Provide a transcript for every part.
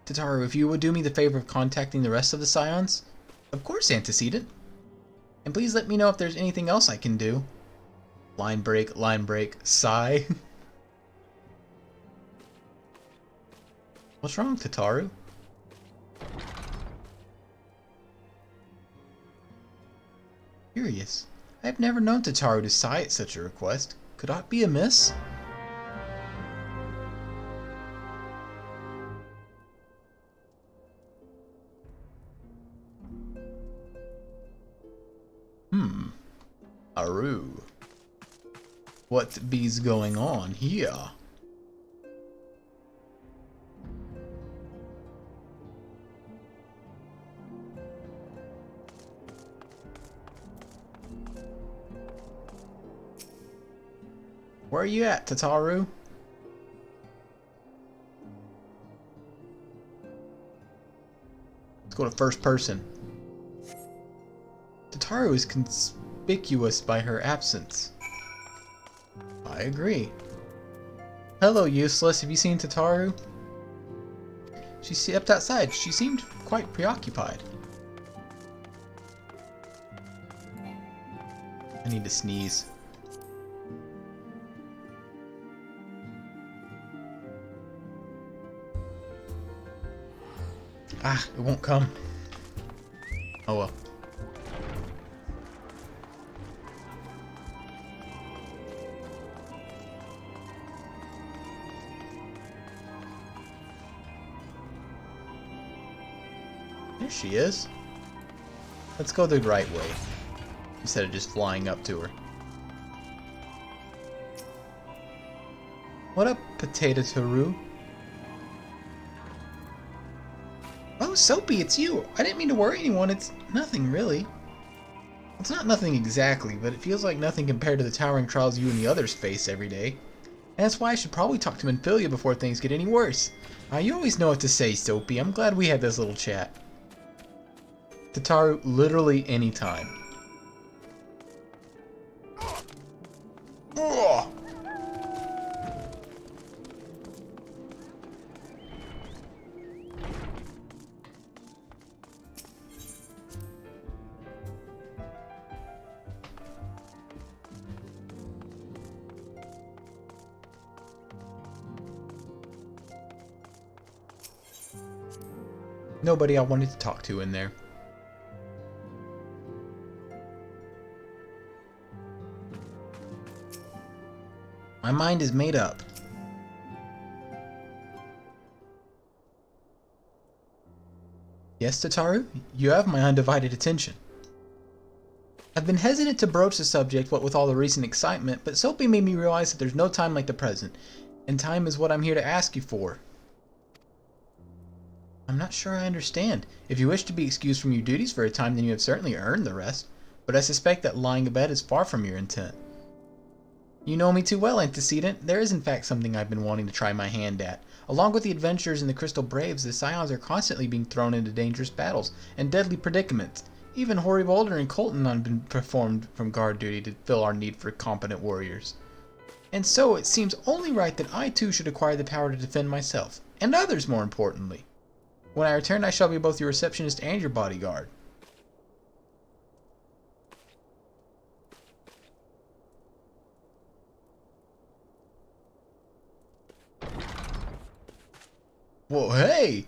Tataru, if you would do me the favor of contacting the rest of the Scions? Of course, Antecedent. And please let me know if there's anything else I can do. Line break, sigh. What's wrong, Tataru? Curious. I have never known Tataru to sigh at such a request. Could aught be amiss? Aru. What be's going on here? Where are you at, Tataru? Let's go to first person. Tataru is conspicuous by her absence. I agree. Hello, useless. Have you seen Tataru? She stepped outside. She seemed quite preoccupied. I need to sneeze. Ah, it won't come. Oh well. There she is. Let's go the right way, instead of just flying up to her. What up, Potato Taru? Oh, Soapy, it's you! I didn't mean to worry anyone, it's nothing really. It's not nothing exactly, but it feels like nothing compared to the towering trials you and the others face every day. And that's why I should probably talk to Menphilia before things get any worse. You always know what to say, Soapy. I'm glad we had this little chat. Tataru, literally anytime. Ugh. Nobody I wanted to talk to in there. My mind is made up. Yes, Tataru? You have my undivided attention. I've been hesitant to broach the subject, what with all the recent excitement, but Soapy made me realize that there's no time like the present, and time is what I'm here to ask you for. I'm not sure I understand. If you wish to be excused from your duties for a time, then you have certainly earned the rest, but I suspect that lying abed is far from your intent. You know me too well, Antecedent. There is in fact something I've been wanting to try my hand at. Along with the adventurers in the Crystal Braves, the Scions are constantly being thrown into dangerous battles and deadly predicaments. Even Hoary Boulder and Colton have been performed from guard duty to fill our need for competent warriors. And so it seems only right that I too should acquire the power to defend myself, and others more importantly. When I return, I shall be both your receptionist and your bodyguard. Whoa, hey!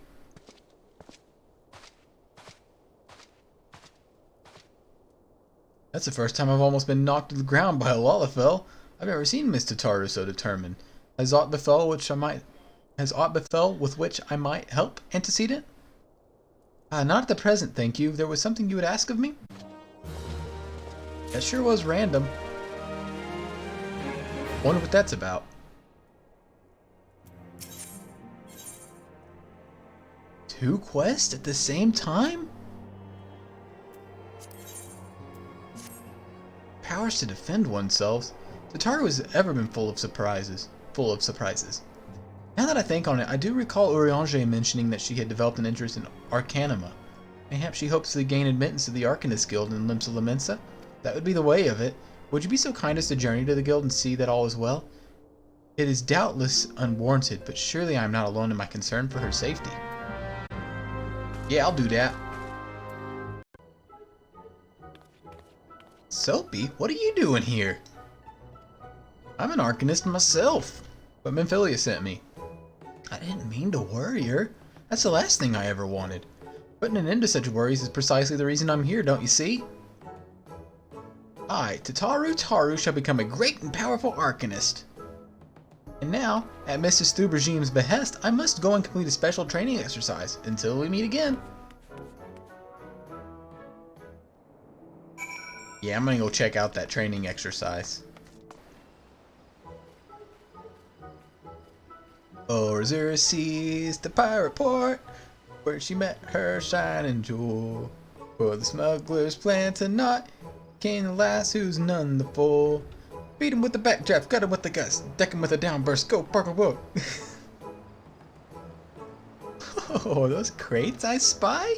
That's the first time I've almost been knocked to the ground by a Lalafell. I've never seen Miss Tataru so determined. Has aught befell with which I might help, Antecedent? Not at the present, thank you. There was something you would ask of me? That sure was random. Wonder what that's about. Two quests at the same time? Powers to defend oneself. Tataru has ever been full of surprises. Now that I think on it, I do recall Urianger mentioning that she had developed an interest in Arcanima. Mayhap she hopes to gain admittance to the Arcanist Guild in Limsa Lamensa? That would be the way of it. Would you be so kind as to journey to the guild and see that all is well? It is doubtless unwarranted, but surely I am not alone in my concern for her safety. Yeah, I'll do that. Soapy, what are you doing here? I'm an Arcanist myself, but Memphilia sent me. I didn't mean to worry her. That's the last thing I ever wanted. Putting an end to such worries is precisely the reason I'm here, don't you see? I, Tataru shall become a great and powerful Arcanist. And now, at Mrs. Thubergiem's behest, I must go and complete a special training exercise until we meet again. Yeah, I'm gonna go check out that training exercise. Ozira sees the pirate port, where she met her shining jewel. For the smugglers plan to not came the lass who's none the fool. Beat him with the backdraft, gut him with the gust, deck him with a downburst, go Parker Book. Oh, those crates I spy?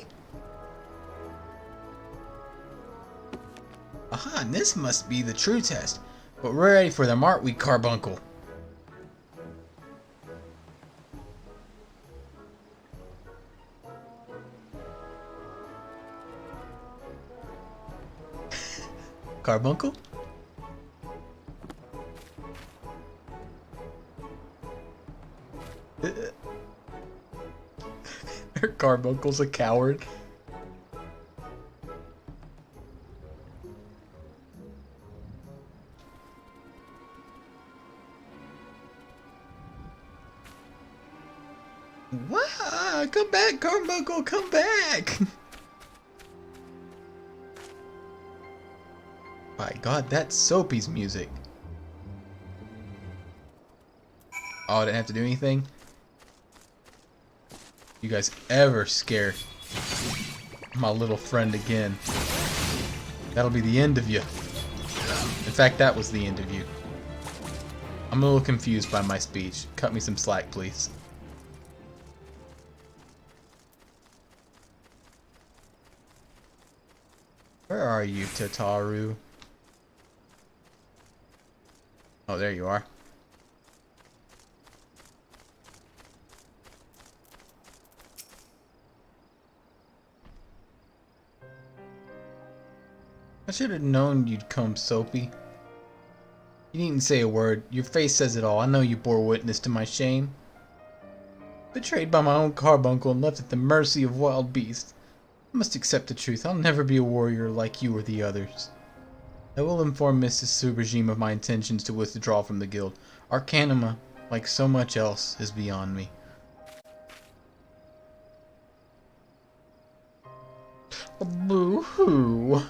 Aha, and this must be the true test. But we're ready for them, aren't we, Carbuncle? Carbuncle? Carbuncle's a coward. Wow, come back, Carbuncle, come back! My god, that's Soapy's music. Oh, I didn't have to do anything? You guys ever scare my little friend again, that'll be the end of you. In fact, that was the end of you. I'm a little confused by my speech. Cut me some slack, please. Where are you, Tataru? Oh, there you are. I should have known you'd come, Soapy. You needn't say a word. Your face says it all. I know you bore witness to my shame. Betrayed by my own carbuncle and left at the mercy of wild beasts. I must accept the truth. I'll never be a warrior like you or the others. I will inform Mrs. Thubergiem of my intentions to withdraw from the guild. Arcanima, like so much else, is beyond me. Boo-hoo.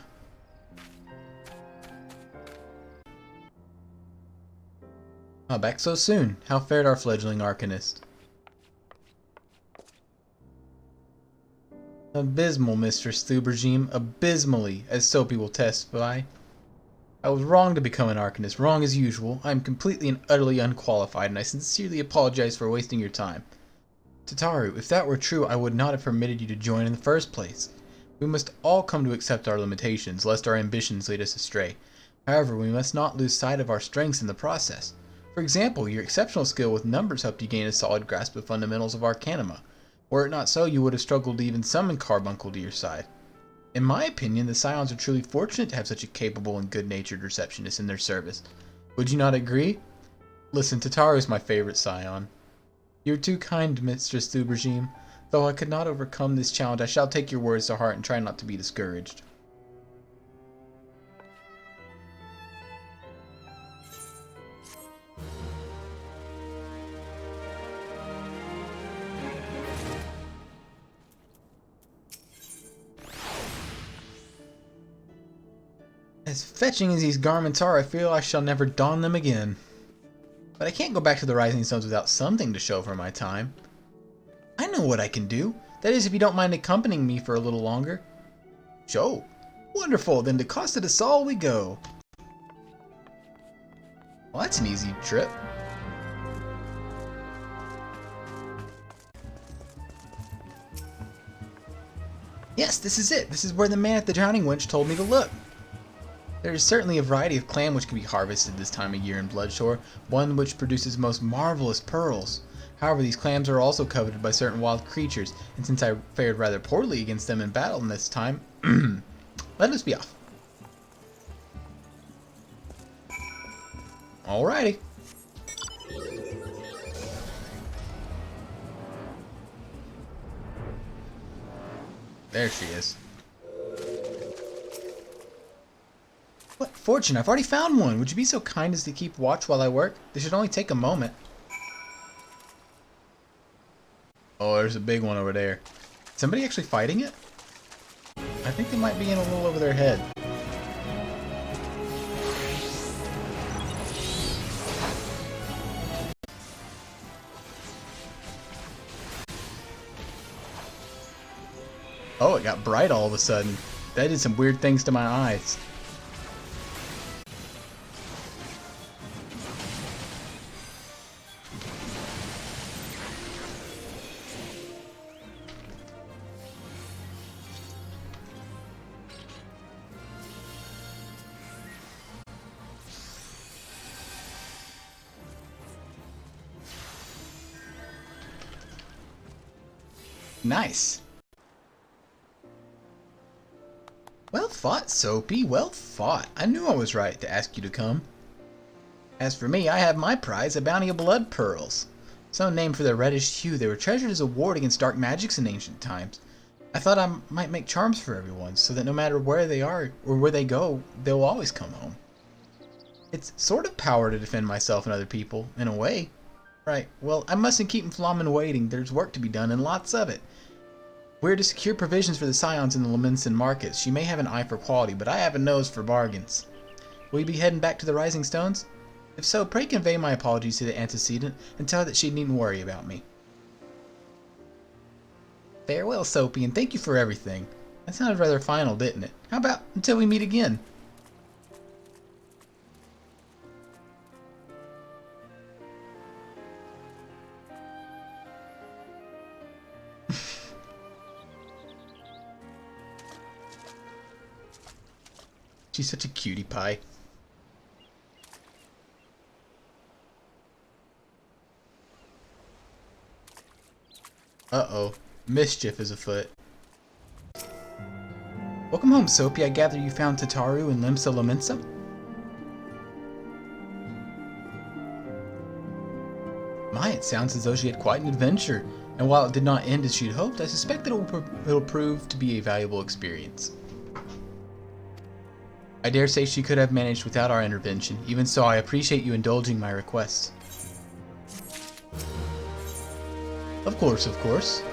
Ah, back so soon. How fared our fledgling Arcanist? Abysmal, Mistress Thubergiem. Abysmally, as Soapy will testify. I was wrong to become an Arcanist, wrong as usual. I am completely and utterly unqualified, and I sincerely apologize for wasting your time. Tataru, if that were true, I would not have permitted you to join in the first place. We must all come to accept our limitations, lest our ambitions lead us astray. However, we must not lose sight of our strengths in the process. For example, your exceptional skill with numbers helped you gain a solid grasp of fundamentals of Arcanima. Were it not so, you would have struggled to even summon Carbuncle to your side. In my opinion, the Scions are truly fortunate to have such a capable and good-natured receptionist in their service. Would you not agree? Listen, Tataru is my favorite Scion. You are too kind, Mistress Thubergiem. Though I could not overcome this challenge, I shall take your words to heart and try not to be discouraged. As fetching as these garments are, I feel I shall never don them again. But I can't go back to the Rising Suns without something to show for my time. I know what I can do. That is, if you don't mind accompanying me for a little longer. Show. Wonderful, then to Costa de Sol we go. Well, that's an easy trip. Yes, this is it. This is where the man at the Drowning Winch told me to look. There is certainly a variety of clam which can be harvested this time of year in Bloodshore, one which produces most marvelous pearls. However, these clams are also coveted by certain wild creatures, and since I fared rather poorly against them in battle in this time, let us be off. Alrighty. There she is. What fortune! I've already found one! Would you be so kind as to keep watch while I work? This should only take a moment. Oh, there's a big one over there. Somebody actually fighting it? I think they might be in a little over their head. Oh, it got bright all of a sudden. That did some weird things to my eyes. Nice. Well fought, Soapy. Well fought. I knew I was right to ask you to come. As for me, I have my prize, a bounty of blood pearls. So named for their reddish hue, they were treasured as a ward against dark magics in ancient times. I thought I might make charms for everyone, so that no matter where they are or where they go, they'll always come home. It's sort of power to defend myself and other people, in a way. Right, well, I mustn't keep Flamen waiting. There's work to be done, and lots of it. We're to secure provisions for the scions in the Leminson markets. She may have an eye for quality, but I have a nose for bargains. Will you be heading back to the Rising Stones? If so, pray convey my apologies to the antecedent, and tell her that she needn't worry about me. Farewell, Soapy, and thank you for everything. That sounded rather final, didn't it? How about until we meet again? She's such a cutie pie. Uh-oh. Mischief is afoot. Welcome home, Soapy. I gather you found Tataru and Limsa Lominsa? My, it sounds as though she had quite an adventure, and while it did not end as she'd hoped, I suspect that it'll prove to be a valuable experience. I dare say she could have managed without our intervention. Even so, I appreciate you indulging my requests. Of course, of course.